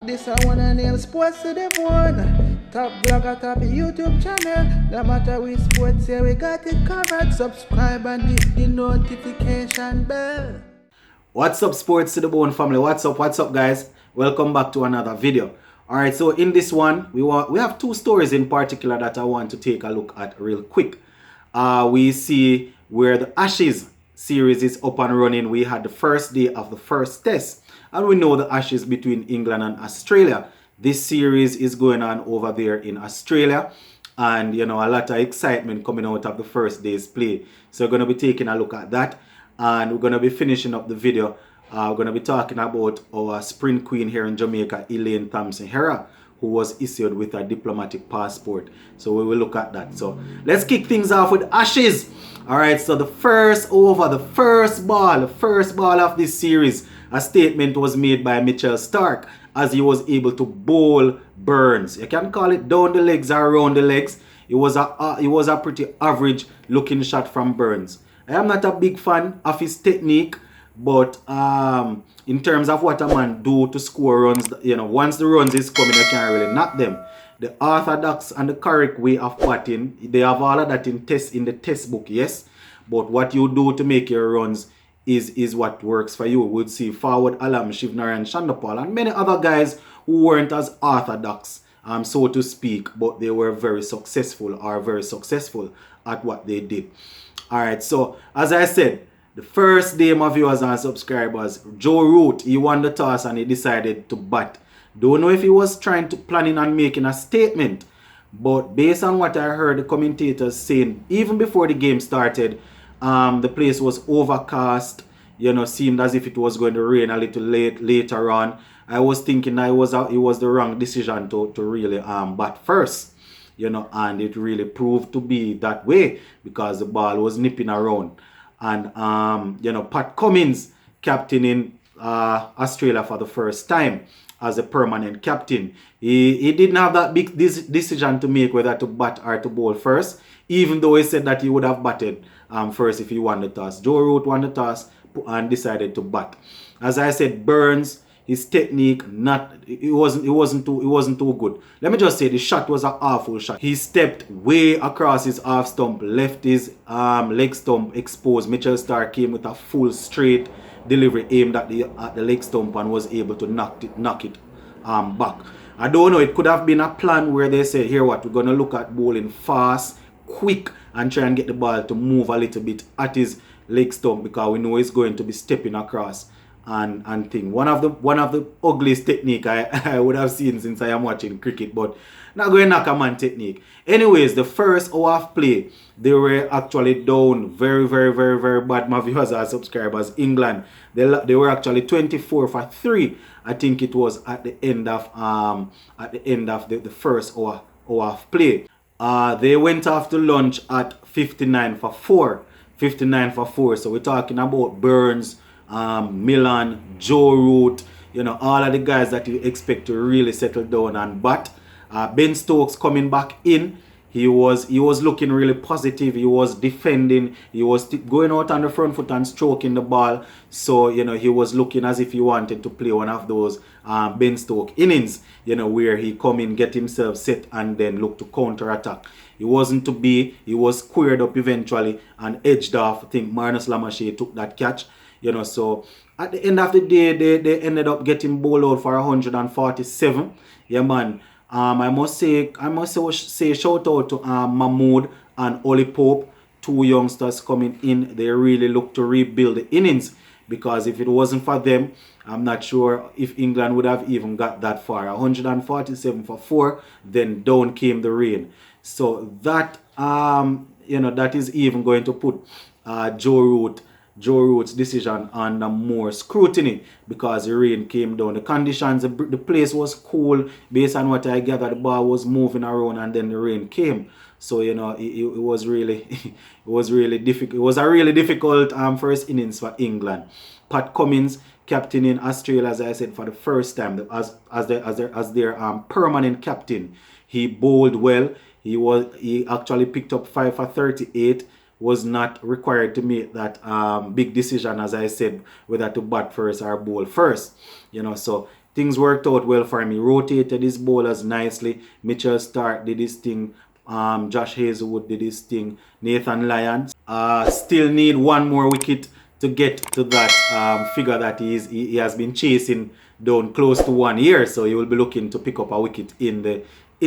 This I wanna nail sports to the bone. Top blogger, top YouTube channel. No matter which sports, here we got it covered. Subscribe and hit the notification bell. What's up, sports to the bone family? What's up guys? Welcome back to another video. Alright, so in this one we have two stories in particular that I want to take a look at real quick. We see where the Ashes series is up and running. We had the first day of the first test, and we know the Ashes between England and Australia. This series is going on over there in Australia, and you know, a lot of excitement coming out of the first day's play. So we're going to be taking a look at that, and we're going to be finishing up the video. We're going to be talking about our sprint queen here in Jamaica, Elaine Thompson-Herah, who was issued with a diplomatic passport. So we will look at that. So let's kick things off with Ashes. Alright, so the first over, the first ball of this series, a statement was made by Mitchell Starc as he was able to bowl Burns. You can call it down the legs or around the legs. It was a pretty average looking shot from Burns. I am not a big fan of his technique, but in terms of what a man do to score runs, you know, once the runs is coming, you can't really knock them. The orthodox and the correct way of batting, they have all of that in the test book, yes. But what you do to make your runs is what works for you. We'll see forward Alam, Shivnarine, Shandapal, and many other guys who weren't as orthodox, so to speak, but they were very successful at what they did. Alright, so as I said, the first day, my viewers and subscribers, Joe Root, he won the toss and he decided to bat. Don't know if he was planning on making a statement, but based on what I heard the commentators saying, even before the game started, the place was overcast. You know, seemed as if it was going to rain a little later on. I was thinking that it was the wrong decision to really bat first. You know, and it really proved to be that way because the ball was nipping around. And you know, Pat Cummins captaining Australia for the first time as a permanent captain. He didn't have that big decision to make whether to bat or to bowl first, even though he said that he would have batted first if he won the toss. Joe Root won the toss and decided to bat. As I said, Burns, his technique, it wasn't too good. Let me just say the shot was an awful shot. He stepped way across his half stump, left his leg stump exposed. Mitchell Starc came with a full straight delivery aimed at the leg stump and was able to knock it back. I don't know, it could have been a plan where they said, here what, we're gonna look at bowling fast, quick, and try and get the ball to move a little bit at his leg stump because we know he's going to be stepping across and thing. One of the ugliest technique I would have seen since I am watching cricket, but not going to knock a man technique. Anyways, the first hour of play, they were actually down very bad, my viewers and subscribers. England, they were actually 24 for 3. I think it was at the end of the first hour of play. They went after lunch at 59 for 4. 59 for 4. So we're talking about Burns, Milan, Joe Root, you know, all of the guys that you expect to really settle down and bat. Ben Stokes coming back in. He was looking really positive. He was defending. He was going out on the front foot and stroking the ball. So, you know, he was looking as if he wanted to play one of those Ben Stokes innings, you know, where he come in, get himself set and then look to counter attack. He wasn't to be. He was squared up eventually and edged off. I think Marnus Lamachet took that catch. You know, so at the end of the day, they ended up getting bowled out for 147. Yeah, man. I must say shout out to Mahmood and Oli Pope, two youngsters coming in. They really look to rebuild the innings because if it wasn't for them, I'm not sure if England would have even got that far. 147 for 4, then down came the rain. So that you know, that is even going to put Joe Root's decision under more scrutiny because the rain came down. The conditions, the place was cool. Based on what I gathered, the ball was moving around and then the rain came. So, you know, it was really difficult. It was a really difficult first innings for England. Pat Cummins captaining Australia, as I said, for the first time as their permanent captain. He bowled well. He actually picked up 5 for 38. Was not required to make that big decision, as I said, whether to bat first or bowl first. You know, so things worked out well for him. He rotated his bowlers nicely. Mitchell Stark did his thing. Josh Hazelwood did his thing. Nathan Lyon still need one more wicket to get to that figure that he has been chasing down close to 1 year. So he will be looking to pick up a wicket in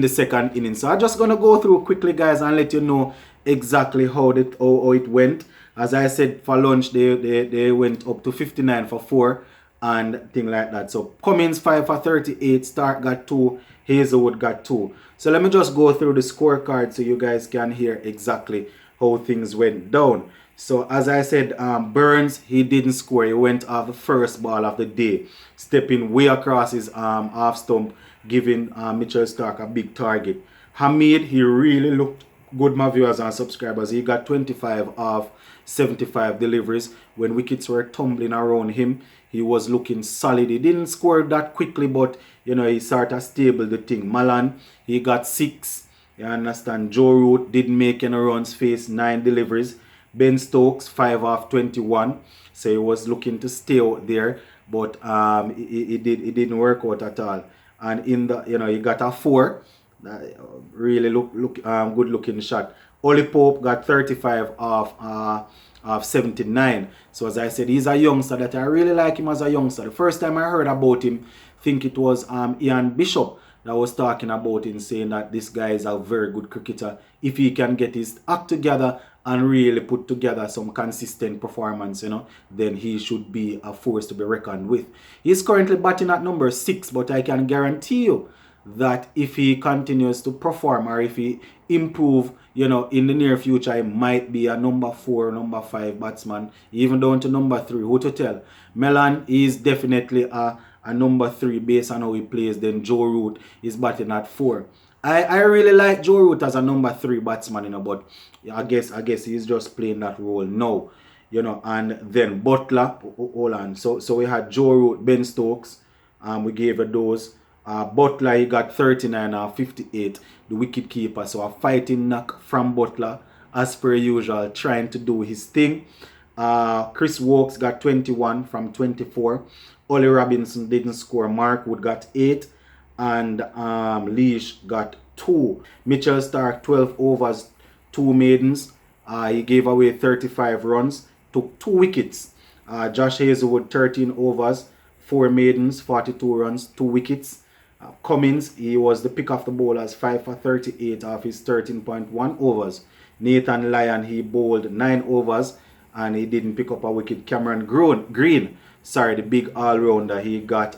the second inning. So I'm just gonna go through quickly, guys, and let you know exactly how it went. As I said, for lunch they went up to 59 for 4 and thing like that. So Cummins 5 for 38, Stark got 2, Hazelwood got 2. So let me just go through the scorecard so you guys can hear exactly how things went down. So as I said, Burns, he didn't score. He went off the first ball of the day, stepping way across his half stump, giving Mitchell Stark a big target. Hamid, he really looked good, my viewers and subscribers. He got 25 of 75 deliveries. When wickets were tumbling around him, he was looking solid. He didn't score that quickly, but you know, he sort of stable the thing. Malan, he got 6. You understand? Joe Root didn't make any runs, faced 9 deliveries. Ben Stokes 5 of 21. So he was looking to stay out there, but it didn't work out at all. And in the, you know, he got a 4. Really good looking shot. Oli Pope got 35 of 79. So as I said, he's a youngster that I really like him as a youngster. The first time I heard about him, I think it was Ian Bishop that was talking about him, saying that this guy is a very good cricketer. If he can get his act together and really put together some consistent performance, you know, then he should be a force to be reckoned with. He's currently batting at number 6, but I can guarantee you that if he continues to perform or if he improve, you know, in the near future, he might be a number 4, number 5 batsman, even down to number 3. Who to tell? Melan is definitely a number 3 based on how he plays. Then Joe Root is batting at 4. I really like Joe Root as a number 3 batsman, you know, but I guess he's just playing that role now, you know. And then Butler, hold on. So we had Joe Root, Ben Stokes, we gave a dose. Butler, he got 39 or 58, the wicket keeper. So a fighting knock from Butler, as per usual, trying to do his thing. Chris Wokes got 21 from 24. Ollie Robinson didn't score. Mark Wood got 8. And Leash got 2. Mitchell Stark 12 overs, 2 maidens. He gave away 35 runs, took 2 wickets. Josh Hazelwood 13 overs, 4 maidens, 42 runs, 2 wickets. Cummins, he was the pick of the bowlers, 5 for 38 off his 13.1 overs. Nathan Lyon, he bowled 9 overs and he didn't pick up a wicket. Cameron Green, sorry, the big all-rounder, he got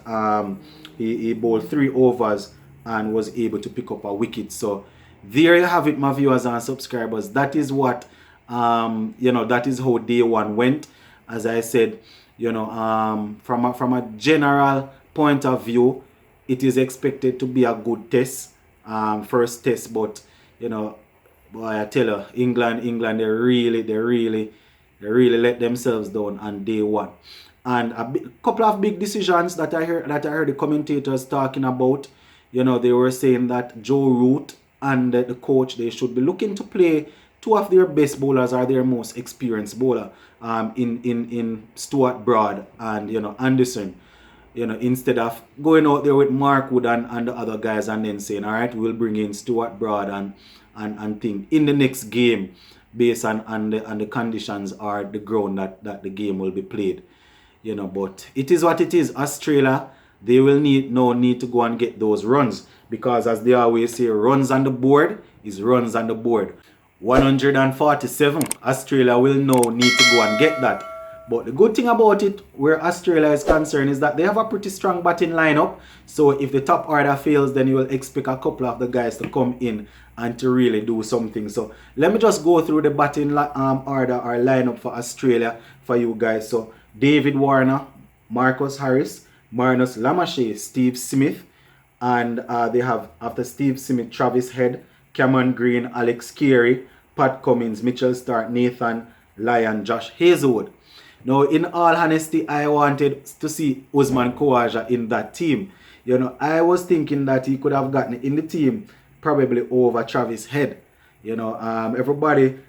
he bowled 3 overs and was able to pick up a wicket. So there you have it, my viewers and subscribers. That is what you know, that is how day 1 went. As I said, you know, from a general point of view, it is expected to be a good test, first test. But you know, boy, I tell you, England, they really let themselves down on day 1. And a couple of big decisions that I heard the commentators talking about. You know, they were saying that Joe Root and the coach, they should be looking to play 2 of their best bowlers or their most experienced bowler, in Stuart Broad and, you know, Anderson. You know, instead of going out there with Mark Wood and the other guys and then saying, all right, we'll bring in Stuart Broad and thing in the next game based on the conditions or the ground that the game will be played. You know, but it is what it is. Australia, they will need to go and get those runs, because as they always say, runs on the board is runs on the board. 147, Australia will now need to go and get that. But the good thing about it, where Australia is concerned, is that they have a pretty strong batting lineup. So if the top order fails, then you will expect a couple of the guys to come in and to really do something. So let me just go through the batting order or lineup for Australia for you guys. So David Warner, Marcus Harris, Marnus Lamache, Steve Smith, and they have, after Steve Smith, Travis Head, Cameron Green, Alex Carey, Pat Cummins, Mitchell Stark, Nathan Lyon, Josh Hazelwood. Now, in all honesty, I wanted to see Usman Khawaja in that team. You know, I was thinking that he could have gotten in the team probably over Travis Head. You know, everybody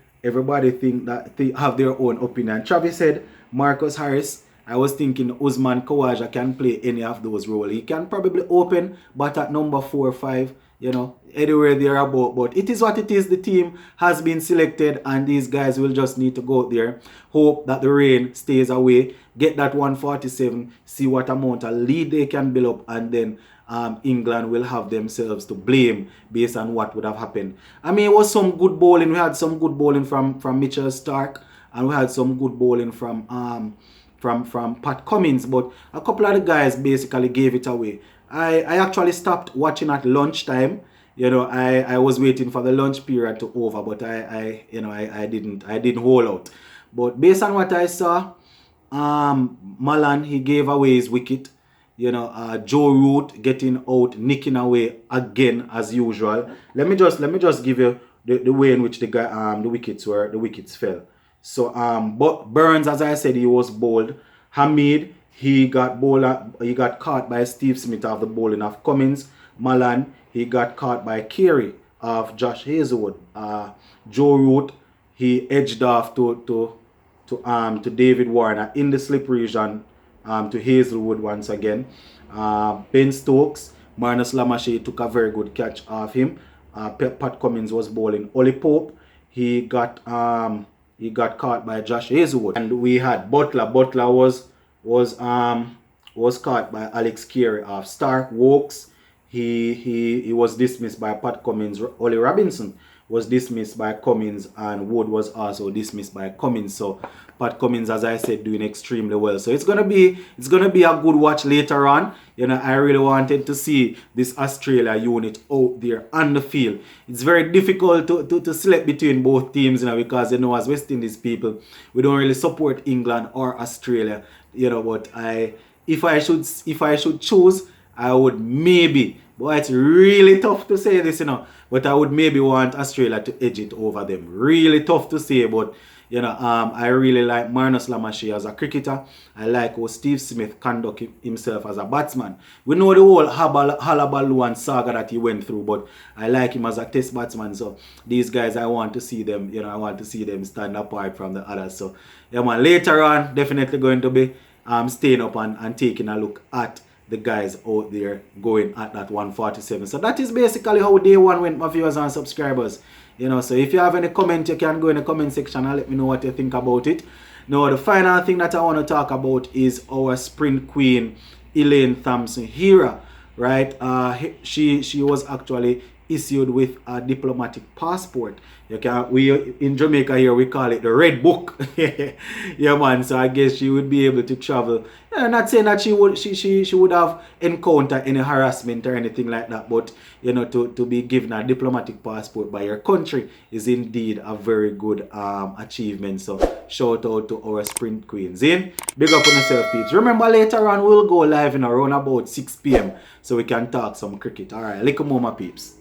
think that they have their own opinion. Travis Head, Marcus Harris, I was thinking Usman Khawaja can play any of those roles. He can probably open, but at number 4 or 5, you know, anywhere there about. But it is what it is. The team has been selected, and these guys will just need to go out there, hope that the rain stays away, get that 147, see what amount of lead they can build up, and then England will have themselves to blame based on what would have happened. I mean, it was some good bowling. We had some good bowling from Mitchell Stark, and we had some good bowling from Pat Cummins, but a couple of the guys basically gave it away. I actually stopped watching at lunchtime. You know, I was waiting for the lunch period to over, but I didn't hold out. But based on what I saw, Malan, he gave away his wicket. You know, Joe Root getting out, nicking away again as usual. Let me just give you the way in which the wickets fell. So but Burns, as I said, he was bowled. Hamid, he got caught by Steve Smith of the bowling of Cummins. Malan, he got caught by Carey of Josh Hazelwood. Joe Root, he edged off to David Warner in the slip region. To Hazelwood once again. Ben Stokes, Marnus Lamachy took a very good catch off him. Pat Cummins was bowling. Ollie Pope, he got caught by Josh Hazelwood. And we had Butler. Butler was caught by Alex Carey of Stark. Wokes, he was dismissed by Pat Cummins. Ollie Robinson was dismissed by Cummins, and Wood was also dismissed by Cummins. So Pat Cummins, as I said, doing extremely well. So it's gonna be a good watch later on. You know, I really wanted to see this Australia unit out there on the field. It's very difficult to select between both teams, you know, because, you know, as West Indies people, we don't really support England or Australia, you know. But if I should choose, I would maybe, but it's really tough to say this, you know, but I would maybe want Australia to edge it over them. Really tough to say, but, you know, I really like Marnus Lamachy as a cricketer. I like how Steve Smith conduct himself as a batsman. We know the whole Halabaloo and saga that he went through, but I like him as a test batsman. So these guys, I want to see them, you know, I want to see them stand apart from the others. So, yeah, man, later on, definitely going to be staying up and taking a look at the guys out there going at that 147. So that is basically how day one went, my viewers and subscribers. You know, so if you have any comment, you can go in the comment section and let me know what you think about it. Now, the final thing that I want to talk about is our sprint queen, Elaine Thompson-Herah, right? She was actually issued with a diplomatic passport. We in Jamaica here, we call it the red book. Yeah, man. So I guess she would be able to travel. Yeah, not saying that she would have encountered any harassment or anything like that, but, you know, to be given a diplomatic passport by your country is indeed a very good achievement. So shout out to our sprint queens. Big up on yourself, peeps. Remember, later on we'll go live in around about 6 p.m. so we can talk some cricket. All right, little more, my peeps.